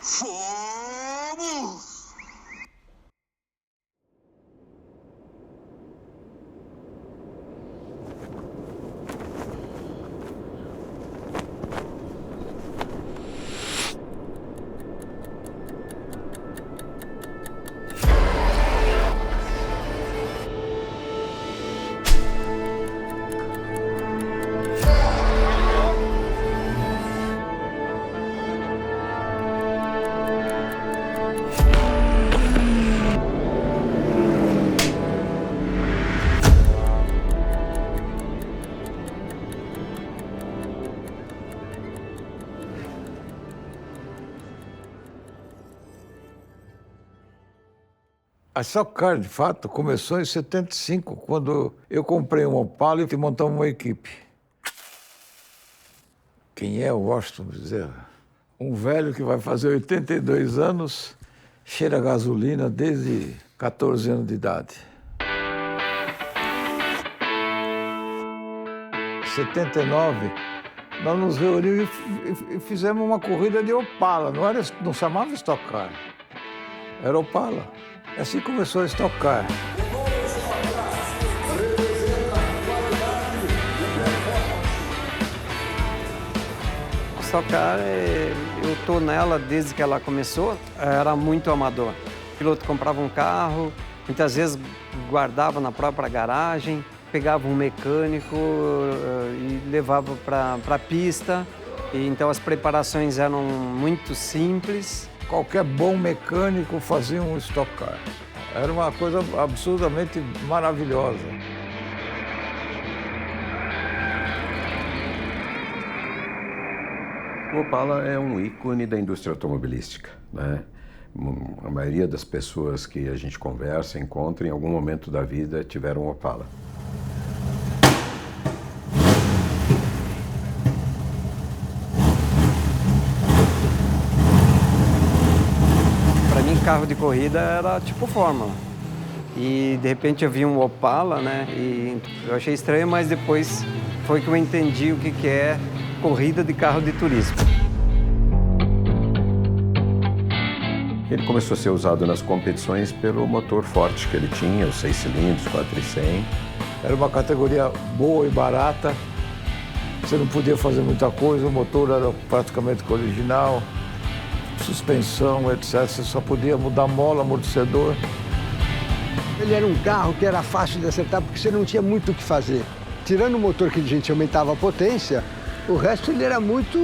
Fomos! A Stock Car, de fato, começou em 75, quando eu comprei um Opala e montamos uma equipe. Quem é o Washington Bezerra? Um velho que vai fazer 82 anos, cheira a gasolina desde 14 anos de idade. Em 79, nós nos reunimos e fizemos uma corrida de Opala. Não chamava Stock Car, era Opala. Assim começou a Stock Car. A Stock Car, eu tô nela desde que ela começou, era muito amador. O piloto comprava um carro, muitas vezes guardava na própria garagem, pegava um mecânico e levava para a pista. E então as preparações eram muito simples. Qualquer bom mecânico fazia um Stock Car. Era uma coisa absurdamente maravilhosa. O Opala é um ícone da indústria automobilística, né? A maioria das pessoas que a gente conversa, encontra, em algum momento da vida tiveram um Opala. Carro de corrida era tipo Fórmula. E de repente eu vi um Opala, né? E eu achei estranho, mas depois foi que eu entendi o que é corrida de carro de turismo. Ele começou a ser usado nas competições pelo motor forte que ele tinha, os 6 cilindros, 400. Era uma categoria boa e barata. Você não podia fazer muita coisa, o motor era praticamente original. Suspensão, etc. Você só podia mudar mola, amortecedor. Ele era um carro que era fácil de acertar porque você não tinha muito o que fazer. Tirando o motor que a gente aumentava a potência, o resto ele era muito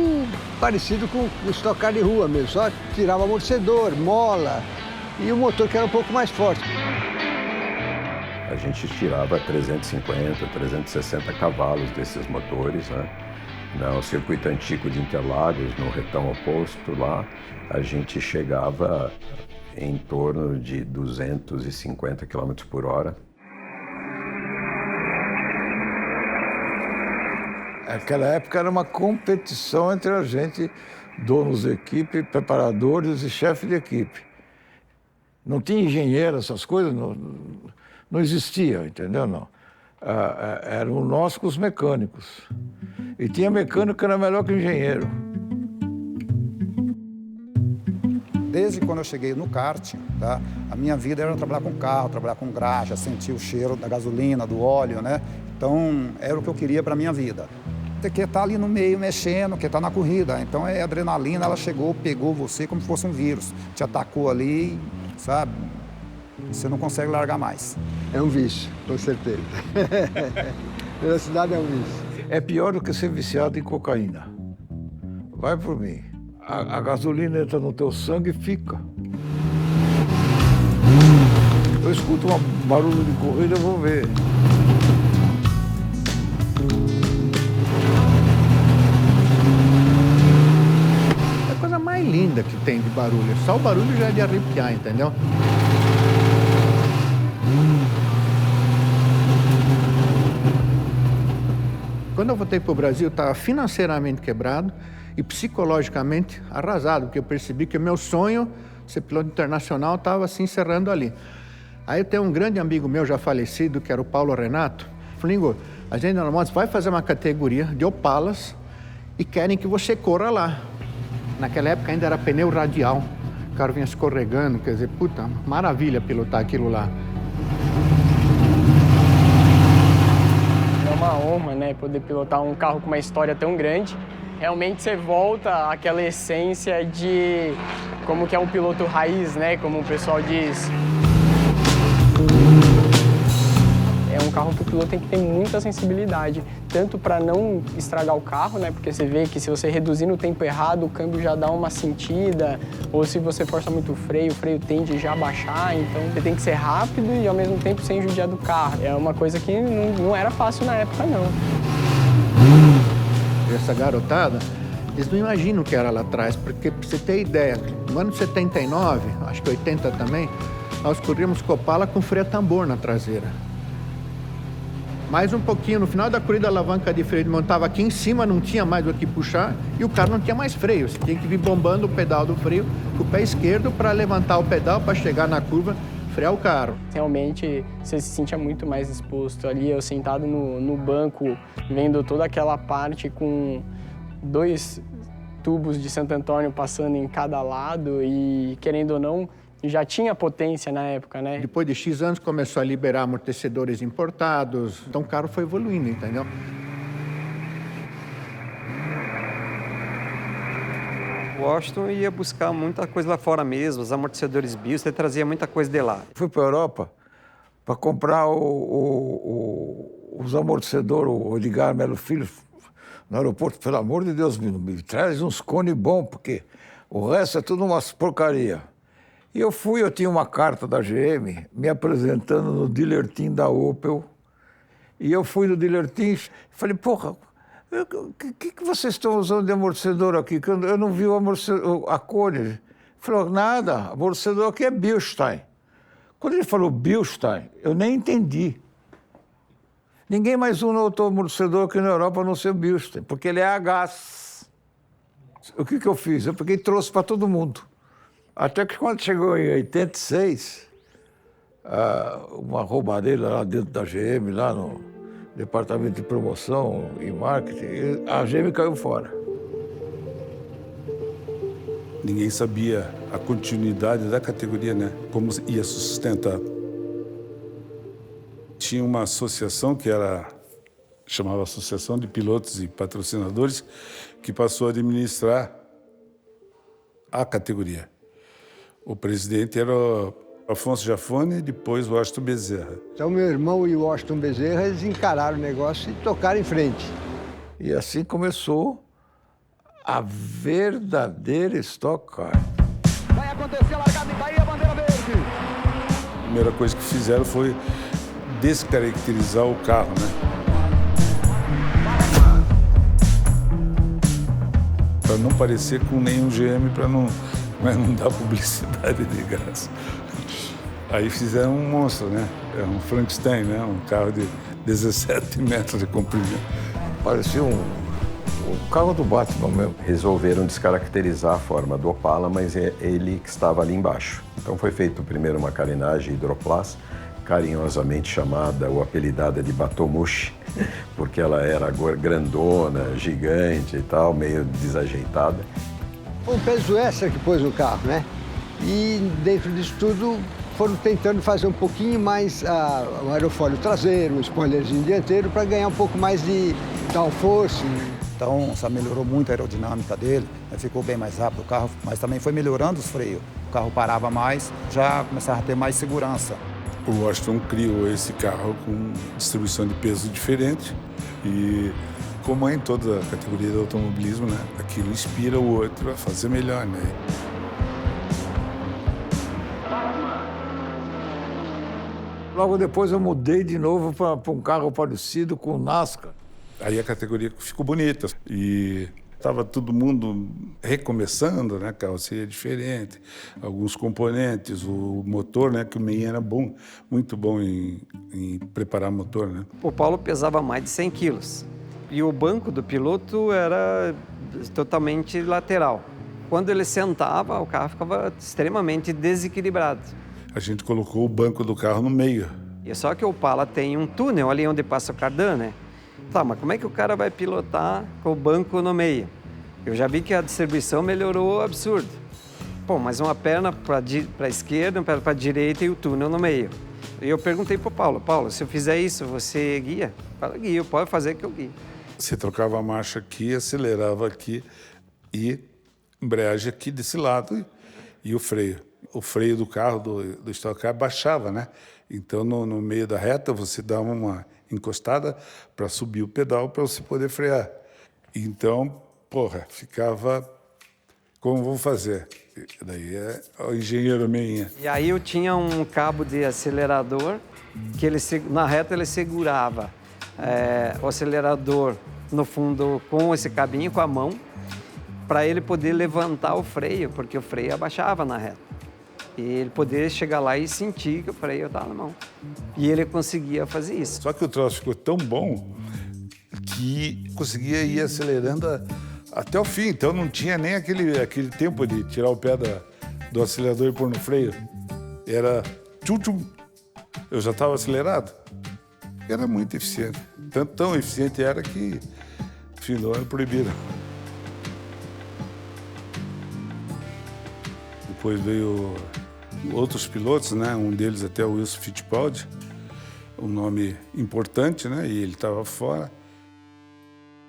parecido com o Stock Car de rua mesmo. Só tirava amortecedor, mola e o motor que era um pouco mais forte. A gente tirava 350, 360 cavalos desses motores, né? No circuito antigo de Interlagos, no retão oposto lá, a gente chegava em torno de 250 km por hora. Naquela época era uma competição entre a gente, donos de equipe, preparadores e chefe de equipe. Não tinha engenheiro, essas coisas, não existia, entendeu? Não. Eram nós com os mecânicos. E tinha mecânico que era melhor que engenheiro. Desde quando eu cheguei no kart, tá, a minha vida era trabalhar com carro, trabalhar com graxa, sentir o cheiro da gasolina, do óleo, né? Então, era o que eu queria para a minha vida. Você quer estar ali no meio, mexendo, quer estar na corrida. Então, a adrenalina, ela chegou, pegou você como se fosse um vírus. Te atacou ali, sabe? Você não consegue largar mais. É um vício, com certeza. Velocidade é um vício. É pior do que ser viciado em cocaína. Vai por mim. A gasolina entra no teu sangue e fica. Eu escuto um barulho de corrida, eu vou ver. É a coisa mais linda que tem de barulho. Só o barulho já é de arrepiar, entendeu? Quando eu voltei para o Brasil, eu estava financeiramente quebrado e psicologicamente arrasado, porque eu percebi que o meu sonho, ser piloto internacional, estava se encerrando ali. Aí eu tenho um grande amigo meu, já falecido, que era o Paulo Renato. Flingo, a gente na Motos vai fazer uma categoria de Opalas e querem que você corra lá. Naquela época ainda era pneu radial. o carro vinha escorregando, quer dizer, puta, maravilha pilotar aquilo lá. É uma honra, né, poder pilotar um carro com uma história tão grande. Realmente você volta àquela essência de como que é um piloto raiz, né, como o pessoal diz. É um carro que o piloto tem que ter muita sensibilidade, tanto para não estragar o carro, né? Porque você vê que se você reduzir no tempo errado, o câmbio já dá uma sentida, ou se você força muito o freio tende já a baixar, então você tem que ser rápido e ao mesmo tempo sem judiar do carro. É uma coisa que não era fácil na época, não. Essa garotada, eles não imaginam o que era lá atrás, porque pra você ter ideia, no ano de 79, acho que 80 também, nós corríamos com Opala com freio a tambor na traseira. Mais um pouquinho, no final da corrida, a alavanca de freio montava aqui em cima, não tinha mais o que puxar e o carro não tinha mais freio. Você tinha que vir bombando o pedal do freio com o pé esquerdo para levantar o pedal, para chegar na curva, frear o carro. Realmente, você se sentia muito mais exposto ali, eu sentado no banco, vendo toda aquela parte com 2 tubos de Santo Antônio passando em cada lado e, querendo ou não, já tinha potência na época, né? Depois de X anos começou a liberar amortecedores importados, então o carro foi evoluindo, entendeu? O Washington ia buscar muita coisa lá fora mesmo, os amortecedores bios, ele trazia muita coisa de lá. Fui para a Europa para comprar os amortecedores, o Edgar Melo Filho, no aeroporto. Pelo amor de Deus, me traz uns cones bons, porque o resto é tudo umas porcaria. E eu tinha uma carta da GM me apresentando no dealer team da Opel. E eu fui no dealer team e falei, porra, o que vocês estão usando de amortecedor aqui? Que eu não vi o amortecedor, a cor. Ele falou, nada, amortecedor aqui é Bilstein. Quando ele falou Bilstein, eu nem entendi. Ninguém mais usa outro amortecedor aqui na Europa a não ser o Bilstein, porque ele é a gás. O que eu fiz? Eu peguei e trouxe para todo mundo. Até que quando chegou em 86, uma roubalheira lá dentro da GM, lá no departamento de promoção e marketing, a GM caiu fora. Ninguém sabia a continuidade da categoria, né? Como ia sustentar. Tinha uma associação chamava Associação de Pilotos e Patrocinadores, que passou a administrar a categoria. O presidente era o Afonso Jafone e depois o Washington Bezerra. Então, meu irmão e o Washington Bezerra, eles encararam o negócio e tocaram em frente. E assim começou a verdadeira Stock Car. Vai acontecer a largada em Bahia, bandeira verde. A primeira coisa que fizeram foi descaracterizar o carro, né? Para não parecer com nenhum GM, mas não dá publicidade de graça. Aí fizeram um monstro, né? É um Frankenstein, né? Um carro de 17 metros de comprimento. Parecia o carro do Batman mesmo. Resolveram descaracterizar a forma do Opala, mas é ele que estava ali embaixo. Então foi feito primeiro uma carenagem hidroplast, carinhosamente chamada ou apelidada de Batomushi, porque ela era grandona, gigante e tal, meio desajeitada. Foi um peso extra que pôs no carro, né? E dentro disso tudo foram tentando fazer um pouquinho mais o aerofólio traseiro, um spoilerzinho dianteiro, para ganhar um pouco mais de downforce. Então, isso melhorou muito a aerodinâmica dele, ficou bem mais rápido o carro, mas também foi melhorando os freios. O carro parava mais, já começava a ter mais segurança. O Washington criou esse carro com distribuição de peso diferente e, como é em toda a categoria do automobilismo, né, aquilo inspira o outro a fazer melhor, né? Logo depois eu mudei de novo para um carro parecido com o NASCAR. Aí a categoria ficou bonita e estava todo mundo recomeçando, né? Carroceria diferente, alguns componentes, o motor, né? Que o Meyer era bom, muito bom em preparar motor, né? O Paulo pesava mais de 100 quilos e o banco do piloto era totalmente lateral. Quando ele sentava, o carro ficava extremamente desequilibrado. A gente colocou o banco do carro no meio. E só que o Opala tem um túnel ali onde passa o cardan, né? Tá, mas como é que o cara vai pilotar com o banco no meio? Eu já vi que a distribuição melhorou absurdo. Pô, mas uma perna para a esquerda, uma perna para a direita e o túnel no meio. E eu perguntei para o Paulo, Paulo, se eu fizer isso, você guia? Fala, guia, pode fazer que eu guio. Você trocava a marcha aqui, acelerava aqui e embreagem aqui desse lado e o freio. O freio do carro, do Stock Car, baixava, né? Então, no meio da reta, você dava uma encostada para subir o pedal para você poder frear. Então, porra, ficava... Como vou fazer? Daí é o engenheiro meio. E aí eu tinha um cabo de acelerador que na reta ele segurava o acelerador no fundo com esse cabinho, com a mão, para ele poder levantar o freio, porque o freio abaixava na reta. E ele poder chegar lá e sentir que o freio estava na mão. E ele conseguia fazer isso. Só que o troço ficou tão bom que conseguia ir acelerando até o fim. Então não tinha nem aquele tempo de tirar o pé do acelerador e pôr no freio. Era tchum-tchum. Eu já estava acelerado. Era muito eficiente. Tão eficiente era que, no fim do ano, proibiram. Depois veio outros pilotos, né? Um deles até o Wilson Fittipaldi, um nome importante, né? E ele estava fora.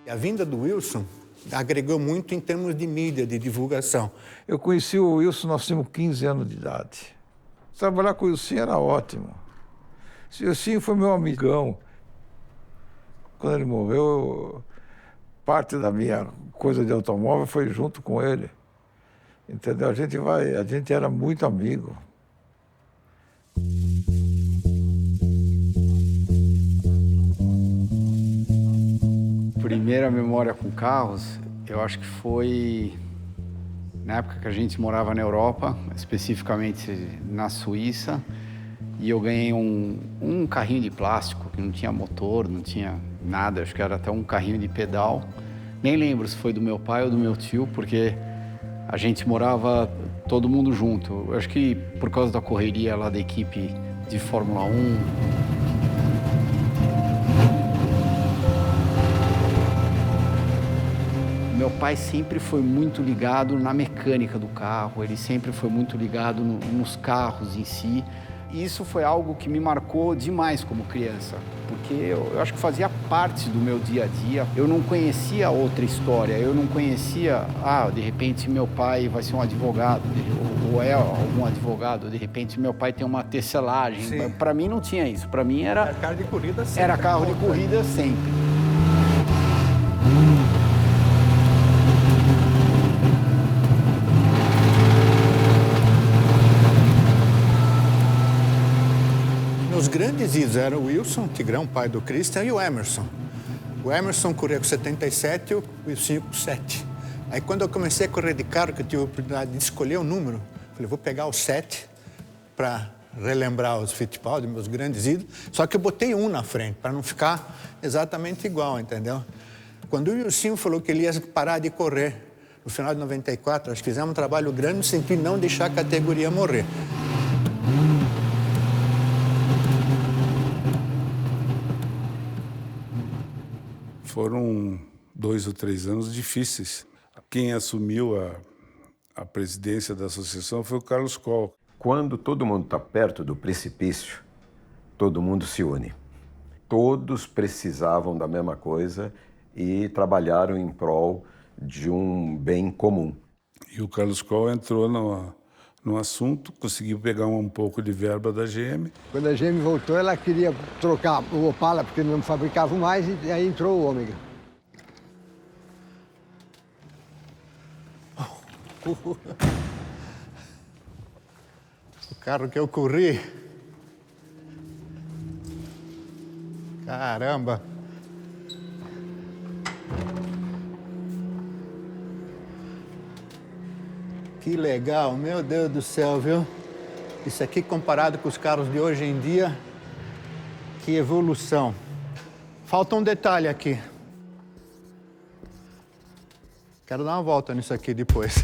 A vinda do Wilson agregou muito em termos de mídia, de divulgação. Eu conheci o Wilson, nós tínhamos 15 anos de idade. Trabalhar com o Wilson era ótimo. O Wilson foi meu amigão. Quando ele morreu, parte da minha coisa de automóvel foi junto com ele. Entendeu? A gente era muito amigo. Primeira memória com carros, eu acho que foi na época que a gente morava na Europa, especificamente na Suíça, e eu ganhei um carrinho de plástico que não tinha motor, não tinha nada, acho que era até um carrinho de pedal. Nem lembro se foi do meu pai ou do meu tio, porque a gente morava todo mundo junto. Eu acho que por causa da correria lá da equipe de Fórmula 1. Meu pai sempre foi muito ligado na mecânica do carro, ele sempre foi muito ligado nos carros em si. E isso foi algo que me marcou demais como criança, porque eu acho que fazia parte do meu dia a dia. Eu não conhecia outra história, eu não conhecia, de repente meu pai vai ser um advogado, ou é algum advogado, de repente meu pai tem uma tecelagem. Para mim não tinha isso, para mim era carro de corrida sempre. Era carro de corrida sempre. Os grandes ídolos eram o Wilson, o Tigrão, pai do Christian, e o Emerson. O Emerson corria com 77 e o Wilson com 7. Aí quando eu comecei a correr de carro, que eu tive a oportunidade de escolher o número, falei, vou pegar o 7 para relembrar os Fittipaldi, meus grandes ídolos. Só que eu botei um na frente, para não ficar exatamente igual, entendeu? Quando o Wilson falou que ele ia parar de correr no final de 94, nós fizemos um trabalho grande no sentido de não deixar a categoria morrer. Foram 2 ou 3 anos difíceis. Quem assumiu a presidência da associação foi o Carlos Coll. Quando todo mundo está perto do precipício, todo mundo se une. Todos precisavam da mesma coisa e trabalharam em prol de um bem comum. E o Carlos Coll entrou no assunto, conseguiu pegar um pouco de verba da GM. Quando a GM voltou, ela queria trocar o Opala, porque não fabricavam mais, e aí entrou o Ômega. O carro que eu corri. Caramba! Que legal, meu Deus do céu, viu? Isso aqui comparado com os carros de hoje em dia, que evolução. Falta um detalhe aqui. Quero dar uma volta nisso aqui depois.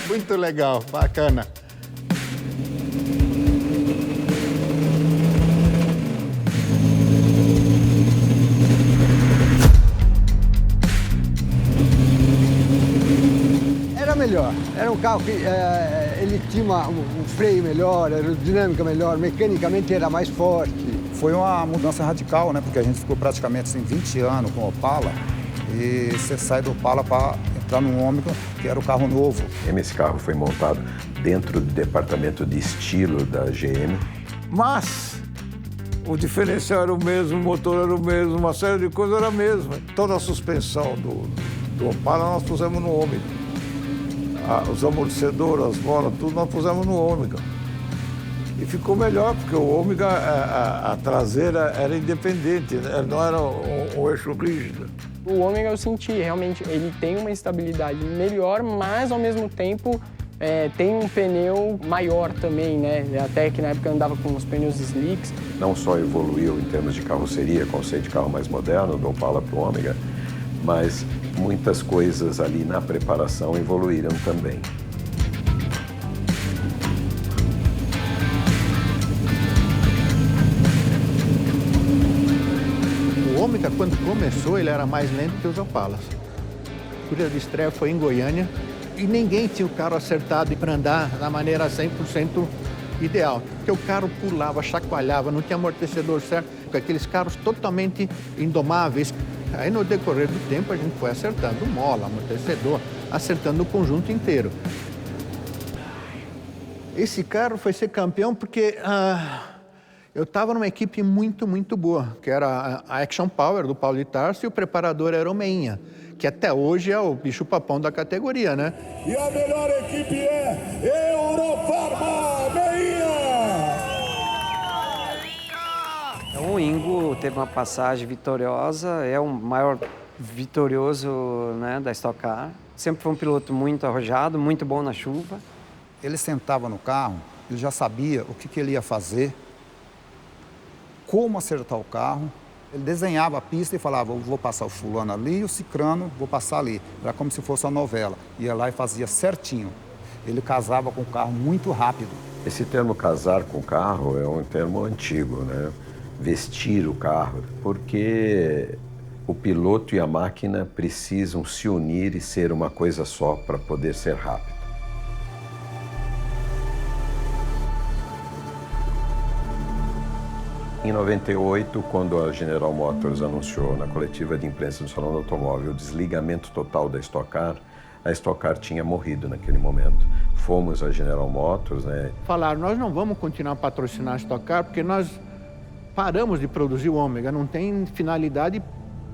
Muito legal, bacana. Era melhor. Era um carro que ele tinha um freio melhor, aerodinâmica melhor, mecanicamente era mais forte. Foi uma mudança radical, né? Porque a gente ficou praticamente assim, 20 anos com o Opala e você sai do Opala para entrar num Ômega, que era o carro novo. Esse carro foi montado dentro do departamento de estilo da GM. Mas o diferencial era o mesmo, o motor era o mesmo, uma série de coisas era a mesma. Toda a suspensão do Opala nós pusemos no Ômega. Os amortecedores, as molas, tudo nós pusemos no Ômega. E ficou melhor, porque o Ômega, a traseira era independente, né? Não era um eixo rígido. O Ômega eu senti, realmente, ele tem uma estabilidade melhor, mas ao mesmo tempo tem um pneu maior também, né? Até que na época eu andava com os pneus slicks. Não só evoluiu em termos de carroceria, conceito de carro mais moderno, do Opala para o Ômega, mas muitas coisas ali na preparação evoluíram também. O Ômega, quando começou, ele era mais lento que os Opalas. A corrida de estreia foi em Goiânia e ninguém tinha o carro acertado para andar da maneira 100% ideal. Porque o carro pulava, chacoalhava, não tinha amortecedor certo, com aqueles carros totalmente indomáveis. Aí, no decorrer do tempo, a gente foi acertando mola, amortecedor, acertando o conjunto inteiro. Esse carro foi ser campeão porque eu estava numa equipe muito, muito boa, que era a Action Power, do Paulo de Tarso, e o preparador era o Meinha, que até hoje é o bicho-papão da categoria, né? E a melhor equipe é Eurofarma Meinha! O Ingo teve uma passagem vitoriosa, é o maior vitorioso, né, da Stock Car. Sempre foi um piloto muito arrojado, muito bom na chuva. Ele sentava no carro, ele já sabia o que ele ia fazer, como acertar o carro. Ele desenhava a pista e falava, eu vou passar o fulano ali e o cicrano, vou passar ali. Era como se fosse uma novela. Ia lá e fazia certinho. Ele casava com o carro muito rápido. Esse termo casar com o carro é um termo antigo, né? Vestir o carro, porque o piloto e a máquina precisam se unir e ser uma coisa só para poder ser rápido. Em 98, quando a General Motors anunciou na coletiva de imprensa do Salão do Automóvel o desligamento total da Stock Car, a Stock Car tinha morrido naquele momento. Fomos à General Motors, né? Falaram, nós não vamos continuar a patrocinar a Stock Car porque nós paramos de produzir o Ômega, não tem finalidade de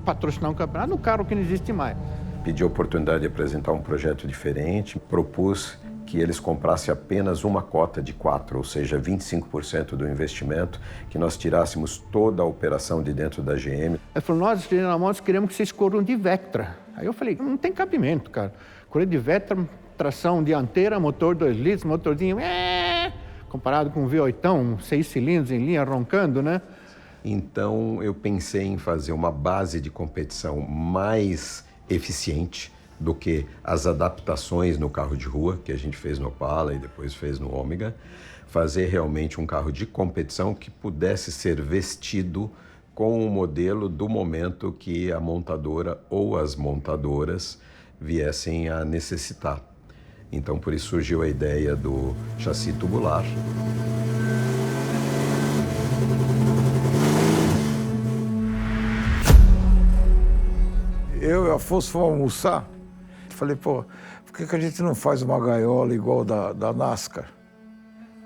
patrocinar um campeonato no carro que não existe mais. Pedi a oportunidade de apresentar um projeto diferente, propus que eles comprassem apenas uma cota de 4, ou seja, 25% do investimento, que nós tirássemos toda a operação de dentro da GM. Ele falou, nós, General Motors, queremos que vocês corram de Vectra. Aí eu falei, não tem cabimento, cara. Correr de Vectra, tração dianteira, motor 2 litros, motorzinho, comparado com um V8, 6 cilindros em linha, roncando, né? Então, eu pensei em fazer uma base de competição mais eficiente do que as adaptações no carro de rua, que a gente fez no Opala e depois fez no Ômega, fazer realmente um carro de competição que pudesse ser vestido com o modelo do momento que a montadora ou as montadoras viessem a necessitar. Então, por isso surgiu a ideia do chassi tubular. Eu e a Afonso fomos almoçar. Falei, pô, por que a gente não faz uma gaiola igual da NASCAR?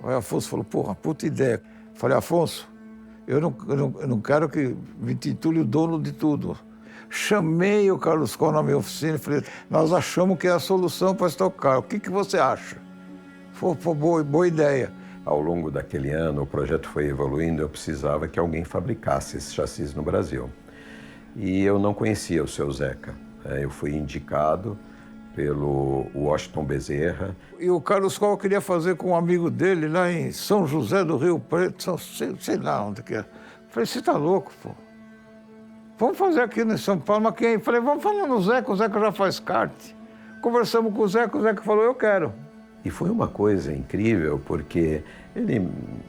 Aí Afonso falou, porra, puta ideia. Falei, Afonso, eu não quero que me intitule o dono de tudo. Chamei o Carlos Coll na minha oficina e falei, nós achamos que é a solução para Stock Car. O que você acha? Foi boa ideia. Ao longo daquele ano, o projeto foi evoluindo, eu precisava que alguém fabricasse esses chassis no Brasil. E eu não conhecia o seu Zeca. Eu fui indicado pelo Washington Bezerra. E o Carlos Coll queria fazer com um amigo dele lá em São José do Rio Preto, sei lá onde que é. Falei, você tá louco, pô? Vamos fazer aqui em São Paulo, mas quem? Falei, vamos falar no Zeca, o Zeca já faz kart. Conversamos com o Zeca falou, eu quero. E foi uma coisa incrível, porque ele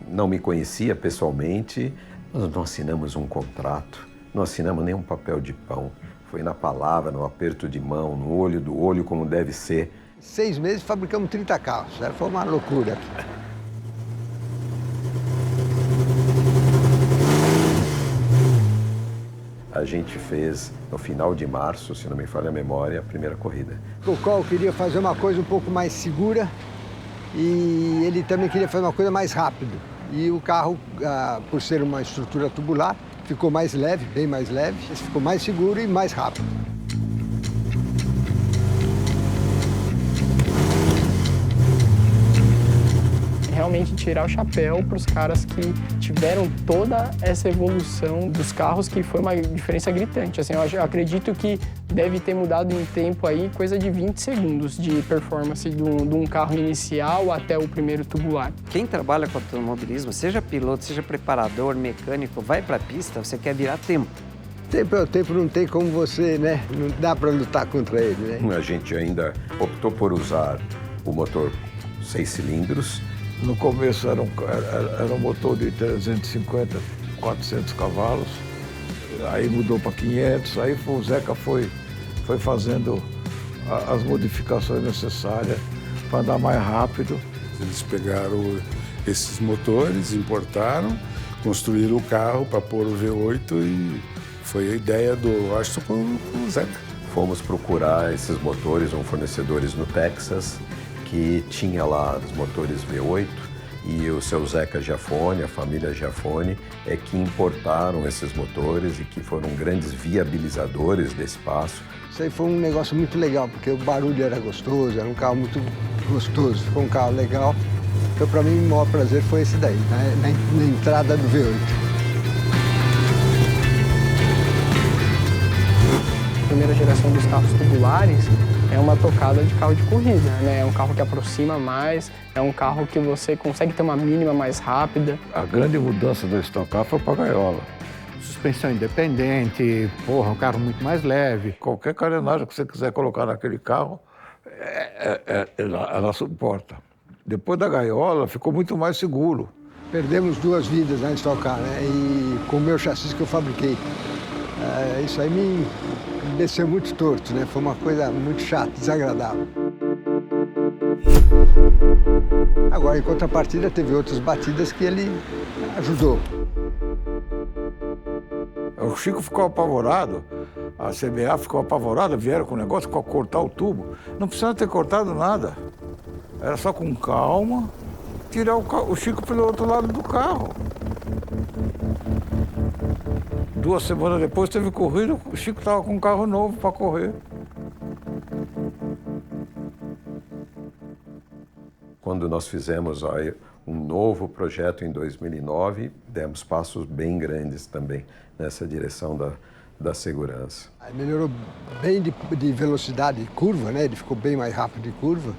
não me conhecia pessoalmente, nós não assinamos um contrato, não assinamos nenhum papel de pão. Foi na palavra, no aperto de mão, no olho do olho, como deve ser. 6 meses fabricamos 30 carros. Foi uma loucura. A gente fez, no final de março, se não me falha a memória, a primeira corrida. O Cole queria fazer uma coisa um pouco mais segura e ele também queria fazer uma coisa mais rápida. E o carro, por ser uma estrutura tubular, ficou mais leve, bem mais leve, ficou mais seguro e mais rápido. Realmente tirar o chapéu para os caras que tiveram toda essa evolução dos carros, que foi uma diferença gritante. Assim, eu acredito que deve ter mudado em tempo aí coisa de 20 segundos de performance de um carro inicial até o primeiro tubular. Quem trabalha com automobilismo, seja piloto, seja preparador, mecânico, vai para a pista, você quer virar tempo. Tempo é o tempo, não tem como você, né? Não dá para lutar contra ele, né? A gente ainda optou por usar o motor 6 cilindros. No começo era um motor de 350, 400 cavalos, aí mudou para 500, aí o Zeca foi fazendo as modificações necessárias para andar mais rápido. Eles pegaram esses motores, importaram, construíram o carro para pôr o V8 e foi a ideia do Aston com o Zeca. Fomos procurar esses motores, fornecedores no Texas, que tinha lá os motores V8 e o seu Zeca Giafone, a família Giafone, é que importaram esses motores e que foram grandes viabilizadores desse passo. Isso aí foi um negócio muito legal, porque o barulho era gostoso, era um carro muito gostoso, ficou um carro legal. Então, para mim, o maior prazer foi esse daí, na entrada do V8. A primeira geração dos carros tubulares é uma tocada de carro de corrida, né? É um carro que aproxima mais, é um carro que você consegue ter uma mínima mais rápida. A grande mudança do Stock Car foi para a gaiola. Suspensão independente, um carro muito mais leve. Qualquer carenagem que você quiser colocar naquele carro, ela suporta. Depois da gaiola, ficou muito mais seguro. Perdemos 2 vidas na Stock Car, né? E com o meu chassi que eu fabriquei. Isso aí me desceu muito torto, né? Foi uma coisa muito chata, desagradável. Agora, em contrapartida, teve outras batidas que ele ajudou. O Chico ficou apavorado, a CBA ficou apavorada, vieram com o negócio para cortar o tubo. Não precisava ter cortado nada. Era só com calma tirar o Chico pelo outro lado do carro. 2 semanas depois teve corrida, o Chico estava com um carro novo para correr. Quando nós fizemos um novo projeto em 2009, demos passos bem grandes também nessa direção da segurança. Melhorou bem de velocidade de curva, né? Ele ficou bem mais rápido de curva,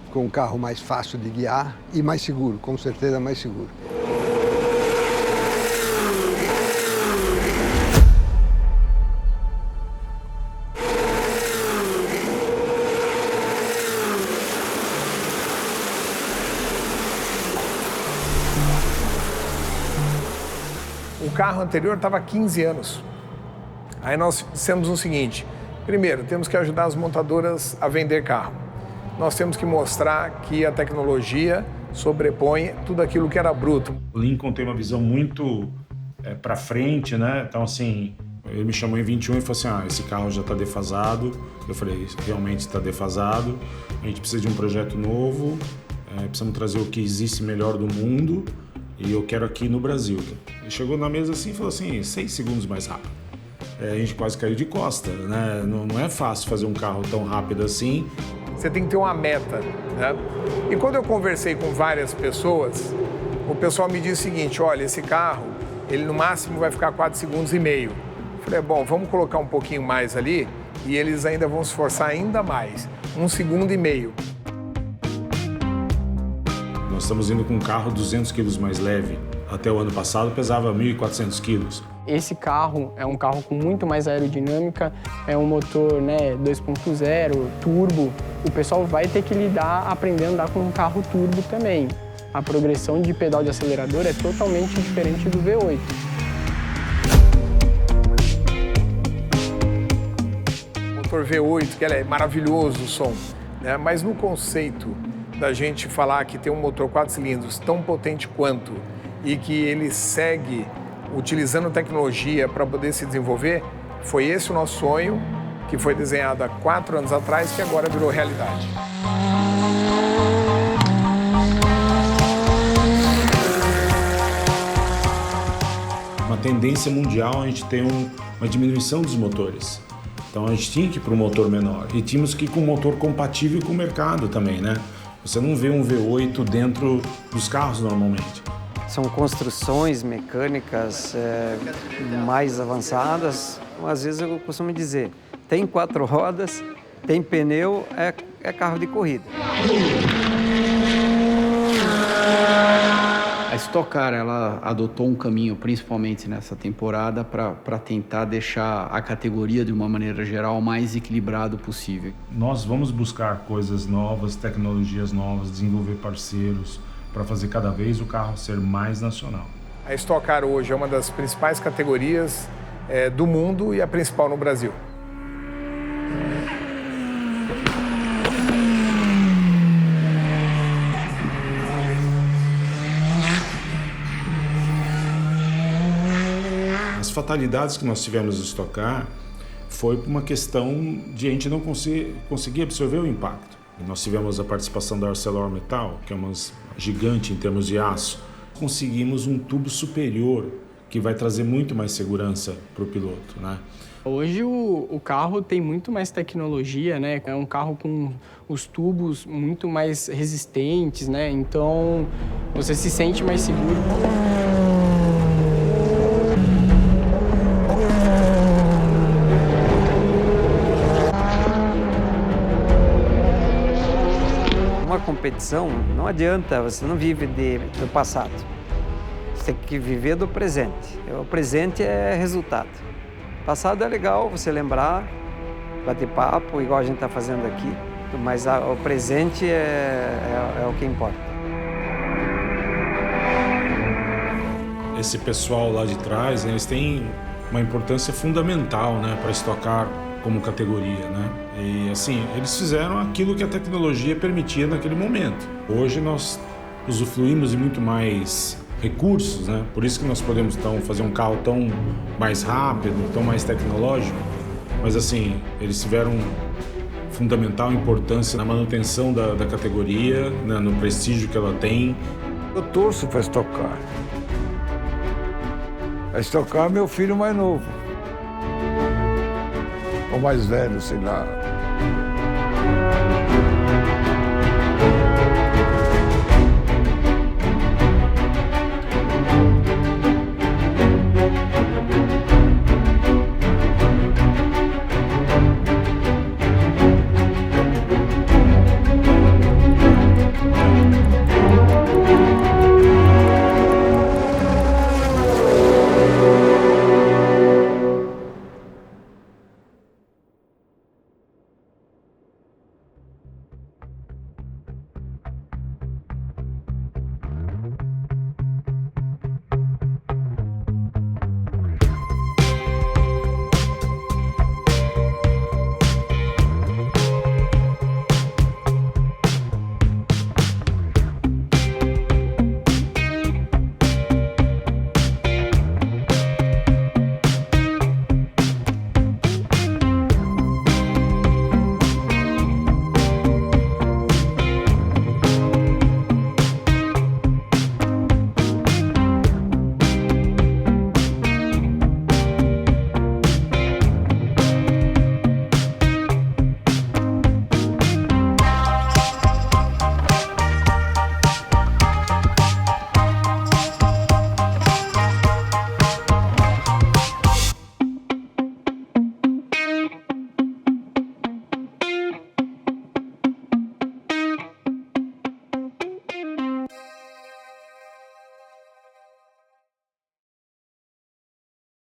ficou um carro mais fácil de guiar e mais seguro, com certeza mais seguro. O carro anterior estava há 15 anos. Aí nós dissemos o seguinte: primeiro, temos que ajudar as montadoras a vender carro. Nós temos que mostrar que a tecnologia sobrepõe tudo aquilo que era bruto. O Lincoln tem uma visão muito para frente, né? Então, assim, ele me chamou em 21 e falou assim: esse carro já está defasado. Eu falei: realmente está defasado. A gente precisa de um projeto novo. Precisamos trazer o que existe melhor do mundo. E eu quero aqui no Brasil. Ele chegou na mesa assim e falou assim: 6 segundos mais rápido. A gente quase caiu de costa, né? Não é fácil fazer um carro tão rápido assim. Você tem que ter uma meta, né? E quando eu conversei com várias pessoas, o pessoal me disse o seguinte: olha, esse carro, ele no máximo vai ficar 4,5 segundos. Eu falei: bom, vamos colocar um pouquinho mais ali e eles ainda vão se esforçar ainda mais. 1,5 segundos. Nós estamos indo com um carro 200 quilos mais leve. Até o ano passado pesava 1.400 quilos. Esse carro é um carro com muito mais aerodinâmica, é um motor 2.0, turbo. O pessoal vai ter que aprender a andar com um carro turbo também. A progressão de pedal de acelerador é totalmente diferente do V8. O motor V8, que é maravilhoso o som. né? Mas no conceito da gente falar que tem um motor 4 cilindros tão potente quanto e que ele segue utilizando tecnologia para poder se desenvolver, foi esse o nosso sonho, que foi desenhado há 4 anos atrás, que agora virou realidade. Uma tendência mundial, a gente tem uma diminuição dos motores. Então a gente tinha que ir para um motor menor e tínhamos que ir com um motor compatível com o mercado também, né? Você não vê um V8 dentro dos carros normalmente. São construções mecânicas mais avançadas. Às vezes eu costumo dizer, tem 4 rodas, tem pneu, é carro de corrida. A Stock Car, ela adotou um caminho, principalmente nessa temporada, para tentar deixar a categoria, de uma maneira geral, o mais equilibrado possível. Nós vamos buscar coisas novas, tecnologias novas, desenvolver parceiros para fazer cada vez o carro ser mais nacional. A Stock Car hoje é uma das principais categorias do mundo e a principal no Brasil. As fatalidades que nós tivemos no Stock Car foi por uma questão de a gente não conseguir absorver o impacto. E nós tivemos a participação da ArcelorMittal, que é uma gigante em termos de aço. Conseguimos um tubo superior que vai trazer muito mais segurança para o piloto, né? Hoje o carro tem muito mais tecnologia, né? É um carro com os tubos muito mais resistentes, né? Então você se sente mais seguro. Uma competição, não adianta, você não vive do passado. Você tem que viver do presente. O presente é resultado. O passado é legal você lembrar, bater papo, igual a gente está fazendo aqui, mas o presente é o que importa. Esse pessoal lá de trás, né, eles têm uma importância fundamental, né, para Stock Car como categoria, né? E assim, eles fizeram aquilo que a tecnologia permitia naquele momento. Hoje nós usufruímos de muito mais recursos, né? Por isso que nós podemos então fazer um carro tão mais rápido, tão mais tecnológico. Mas assim, eles tiveram fundamental importância na manutenção da categoria, né, no prestígio que ela tem. Eu torço para a Stock Car. A Stock Car é meu filho mais novo. Ou mais velho, sei lá.